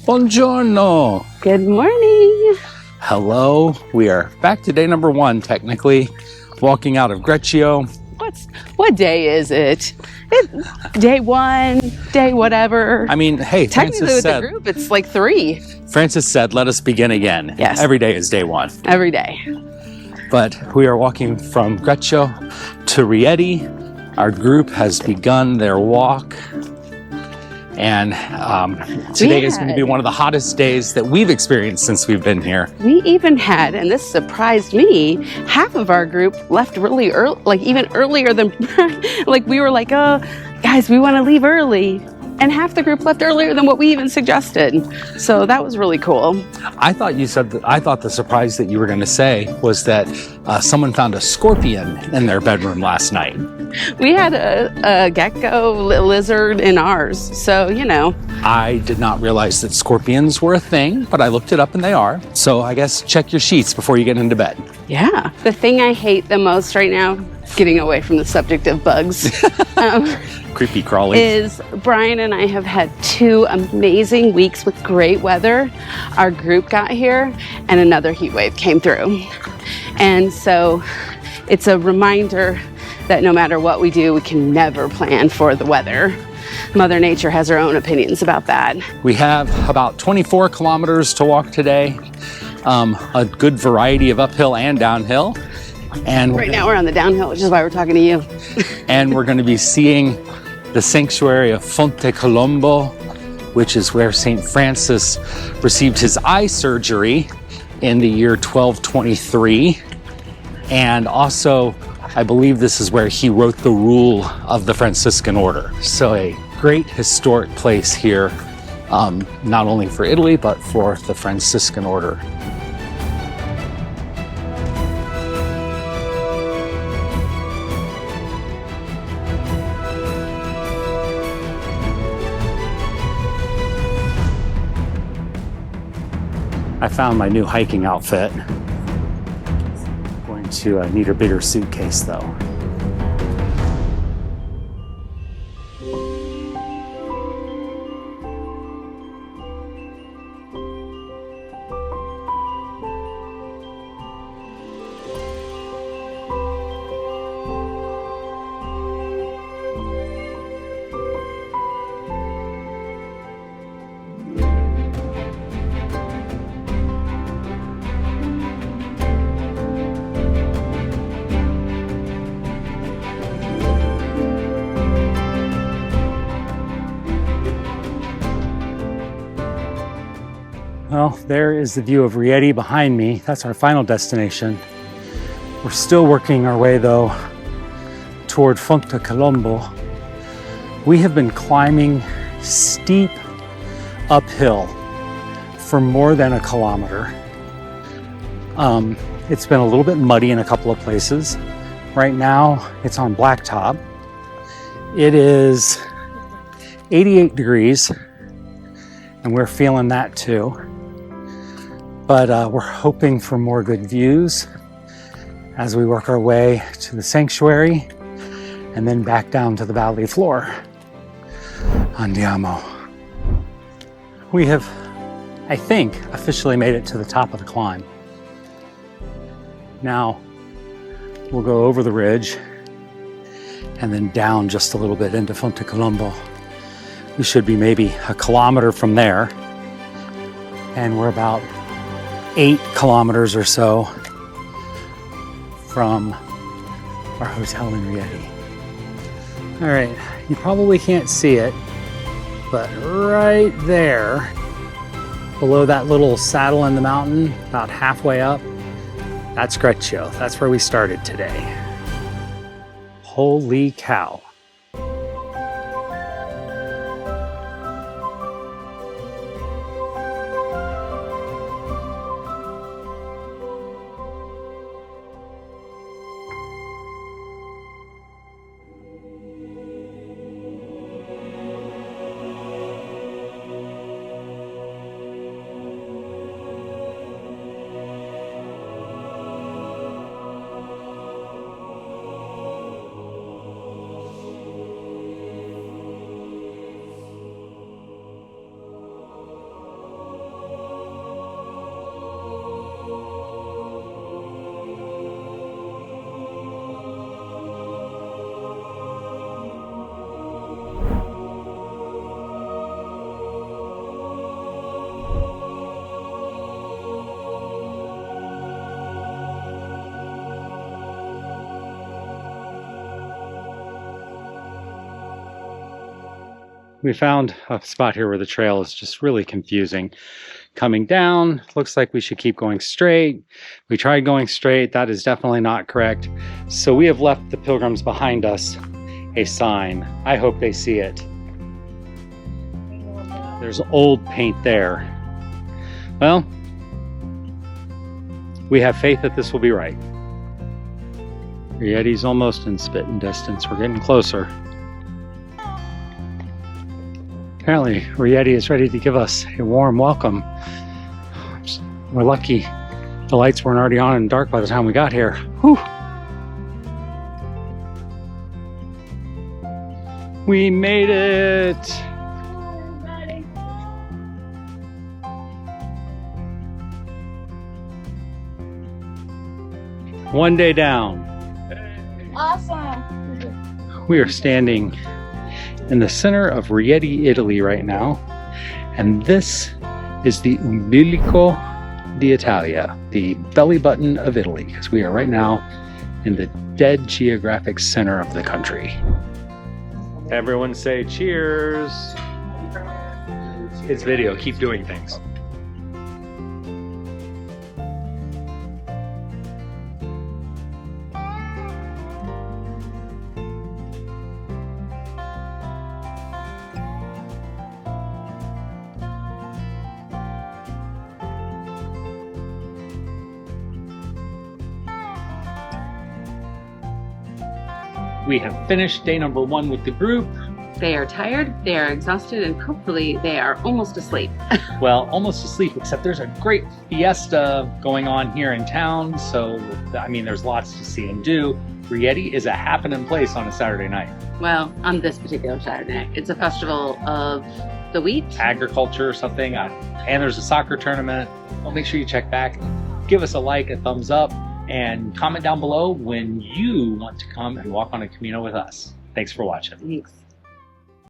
Buongiorno. Good morning. Hello. We are back to day number 1, technically, walking out of Greccio. What day is it? Day 1, day whatever. I mean, hey, technically Francis with said, the group, it's like 3. Francis said, let us begin again. Yes. Every day is day 1. Every day. But we are walking from Greccio to Rieti. Our group has begun their walk. And today is going to be one of the hottest days that we've experienced since we've been here. We even had, and this surprised me, half of our group left really early, like even earlier than, like we were like, oh, guys, we want to leave early. And half the group left earlier than what we even suggested. So that was really cool. I thought the surprise that you were going to say was that someone found a scorpion in their bedroom last night. We had a gecko lizard in ours. So, you know. I did not realize that scorpions were a thing, but I looked it up and they are. So I guess check your sheets before you get into bed. Yeah. The thing I hate the most right now, getting away from the subject of bugs, creepy crawly, is Brian and I have had 2 amazing weeks with great weather. Our group got here and another heat wave came through. And so it's a reminder that no matter what we do, we can never plan for the weather. Mother Nature has her own opinions about that. We have about 24 kilometers to walk today, a good variety of uphill and downhill. And right now we're on the downhill, which is why we're talking to you. And we're going to be seeing the sanctuary of Fonte Colombo, which is where St. Francis received his eye surgery in the year 1223. And also, I believe this is where he wrote the rule of the Franciscan order. So a great historic place here, not only for Italy, but for the Franciscan order. I found my new hiking outfit. Going to need a bigger suitcase though. Well, there is the view of Rieti behind me. That's our final destination. We're still working our way, though, toward Fonte Colombo. We have been climbing steep uphill for more than a kilometer. It's been a little bit muddy in a couple of places. Right now, it's on blacktop. It is 88 degrees, and we're feeling that too. But we're hoping for more good views as we work our way to the sanctuary and then back down to the valley floor. Andiamo. We have, I think, officially made it to the top of the climb. Now, we'll go over the ridge and then down just a little bit into Fonte Colombo. We should be maybe a kilometer from there, and we're about 8 kilometers or so from our hotel in Rieti. All right, you probably can't see it, but right there, below that little saddle in the mountain, about halfway up, that's Greccio. That's where we started today. Holy cow. we found a spot here where the trail is just really confusing. Coming down, looks like we should keep going straight. We tried going straight, that is definitely not correct. So we have left the pilgrims behind us a sign. I hope they see it. There's old paint there. Well, we have faith that this will be right. Rieti's almost in spitting distance. We're getting closer. Apparently, Rieti is ready to give us a warm welcome. We're lucky the lights weren't already on and dark by the time we got here. Whew. We made it! One day down. Awesome! We are standing in the center of Rieti, Italy right now, and this is the umbilico d'Italia, the belly button of Italy, because we are right now in the dead geographic center of the country. Everyone say cheers! It's video, keep doing things. We have finished day number 1 with the group. They are tired, they are exhausted, and hopefully they are almost asleep. Well, almost asleep, except there's a great fiesta going on here in town. So, I mean, there's lots to see and do. Rieti is a happening place on a Saturday night. Well, on this particular Saturday, it's a festival of the wheat. Agriculture or something. And there's a soccer tournament. Well, make sure you check back. Give us a like, a thumbs up, and comment down below when you want to come and walk on a Camino with us. Thanks for watching. Thanks.